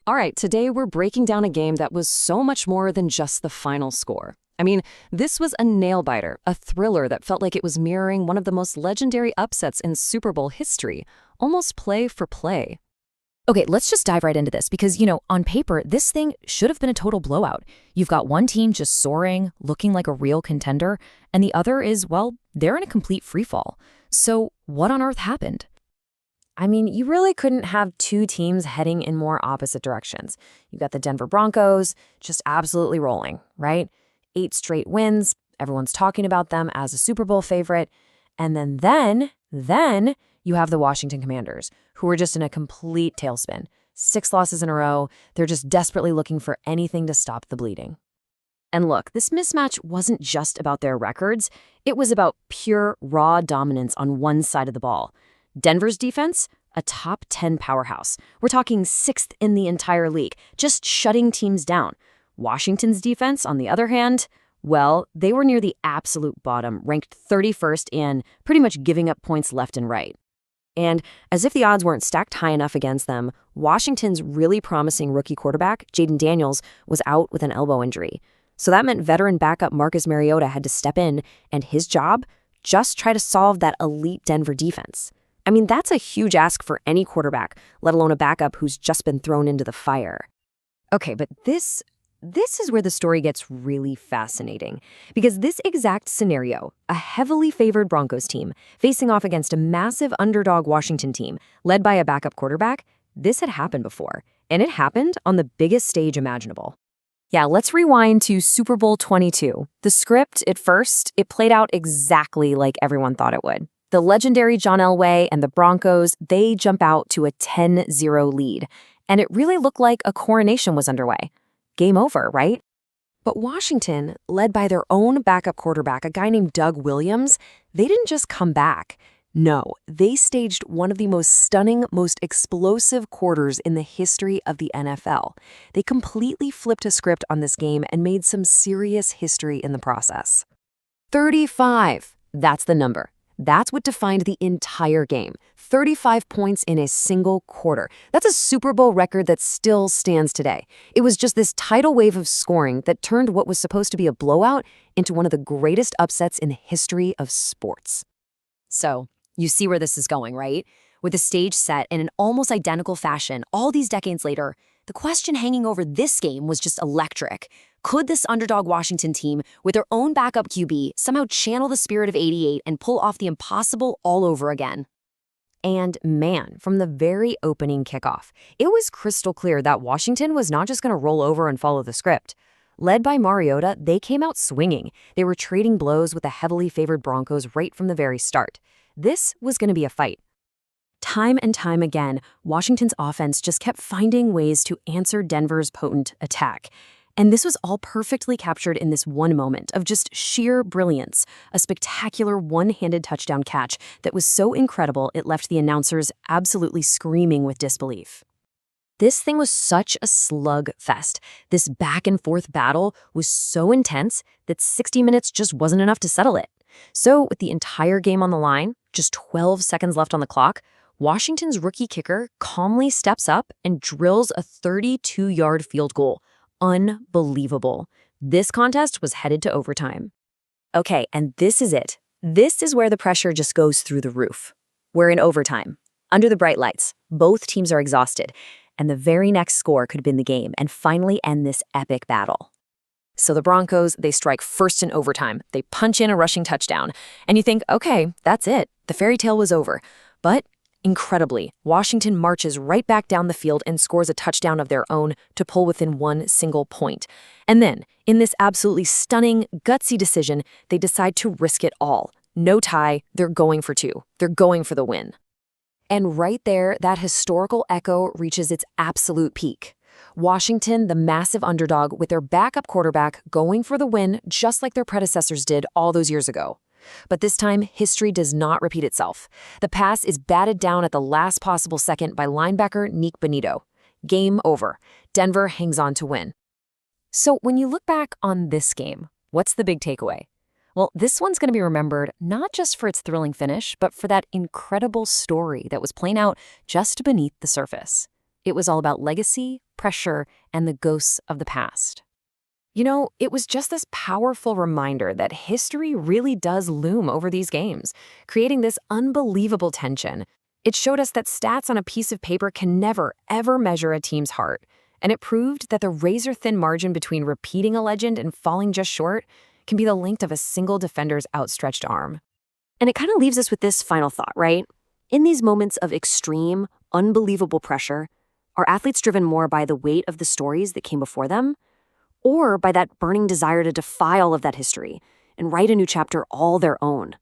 All right, today we're breaking down a game that was so much more than just the final score. I mean, this was a nail-biter, a thriller that felt like it was mirroring one of the most legendary upsets in Super Bowl history, almost play for play. Okay, let's just dive right into this because, on paper, this thing should have been a total blowout. You've got one team just soaring, looking like a real contender, and the other is, well, they're in a complete freefall. So what on earth happened? I mean, you really couldn't have two teams heading in more opposite directions. You got the Denver Broncos just absolutely rolling, right? 8 straight wins. Everyone's talking about them as a Super Bowl favorite. And then you have the Washington Commanders, who are just in a complete tailspin. 6 losses in a row. They're just desperately looking for anything to stop the bleeding. And look, this mismatch wasn't just about their records. It was about pure, raw dominance on one side of the ball. Denver's defense, a top 10 powerhouse. We're talking 6th in the entire league, just shutting teams down. Washington's defense, on the other hand, well, they were near the absolute bottom, ranked 31st and pretty much giving up points left and right. And as if the odds weren't stacked high enough against them, Washington's really promising rookie quarterback, Jaden Daniels, was out with an elbow injury. So that meant veteran backup Marcus Mariota had to step in, and his job, just try to solve that elite Denver defense. I mean, that's a huge ask for any quarterback, let alone a backup who's just been thrown into the fire. Okay, but this is where the story gets really fascinating. Because this exact scenario, a heavily favored Broncos team facing off against a massive underdog Washington team led by a backup quarterback, this had happened before. And it happened on the biggest stage imaginable. Yeah, let's rewind to Super Bowl 22. The script, at first, it played out exactly like everyone thought it would. The legendary John Elway and the Broncos, they jump out to a 10-0 lead. And it really looked like a coronation was underway. Game over, right? But Washington, led by their own backup quarterback, a guy named Doug Williams, they didn't just come back. No, they staged one of the most stunning, most explosive quarters in the history of the NFL. They completely flipped a script on this game and made some serious history in the process. 35, that's the number. That's what defined the entire game. 35 points in a single quarter. That's a Super Bowl record that still stands today. It was just this tidal wave of scoring that turned what was supposed to be a blowout into one of the greatest upsets in the history of sports. So, you see where this is going, right? With the stage set in an almost identical fashion, all these decades later, the question hanging over this game was just electric. Could this underdog Washington team, with their own backup QB, somehow channel the spirit of '88 and pull off the impossible all over again? And man, from the very opening kickoff, it was crystal clear that Washington was not just going to roll over and follow the script. Led by Mariota, they came out swinging. They were trading blows with the heavily favored Broncos right from the very start. This was going to be a fight. Time and time again, Washington's offense just kept finding ways to answer Denver's potent attack. And this was all perfectly captured in this one moment of just sheer brilliance, a spectacular one-handed touchdown catch that was so incredible it left the announcers absolutely screaming with disbelief. This thing was such a slugfest. This back-and-forth battle was so intense that 60 minutes just wasn't enough to settle it. So with the entire game on the line, just 12 seconds left on the clock, Washington's rookie kicker calmly steps up and drills a 32-yard field goal. Unbelievable. This contest was headed to overtime. Okay, and this is it. This is where the pressure just goes through the roof. We're in overtime. Under the bright lights, both teams are exhausted, and the very next score could have been the game and finally end this epic battle. So the Broncos, they strike first in overtime. They punch in a rushing touchdown. And you think, okay, that's it. The fairy tale was over. But incredibly, Washington marches right back down the field and scores a touchdown of their own to pull within one single point. And then, in this absolutely stunning, gutsy decision, they decide to risk it all. No tie, they're going for 2. They're going for the win. And right there, that historical echo reaches its absolute peak. Washington, the massive underdog, with their backup quarterback going for the win just like their predecessors did all those years ago. But this time, history does not repeat itself. The pass is batted down at the last possible second by linebacker Nick Benito. Game over. Denver hangs on to win. So when you look back on this game, what's the big takeaway? Well, this one's going to be remembered not just for its thrilling finish, but for that incredible story that was playing out just beneath the surface. It was all about legacy, pressure, and the ghosts of the past. You know, it was just this powerful reminder that history really does loom over these games, creating this unbelievable tension. It showed us that stats on a piece of paper can never, ever measure a team's heart. And it proved that the razor-thin margin between repeating a legend and falling just short can be the length of a single defender's outstretched arm. And it kind of leaves us with this final thought, right? In these moments of extreme, unbelievable pressure, are athletes driven more by the weight of the stories that came before them, or by that burning desire to defy all of that history and write a new chapter all their own?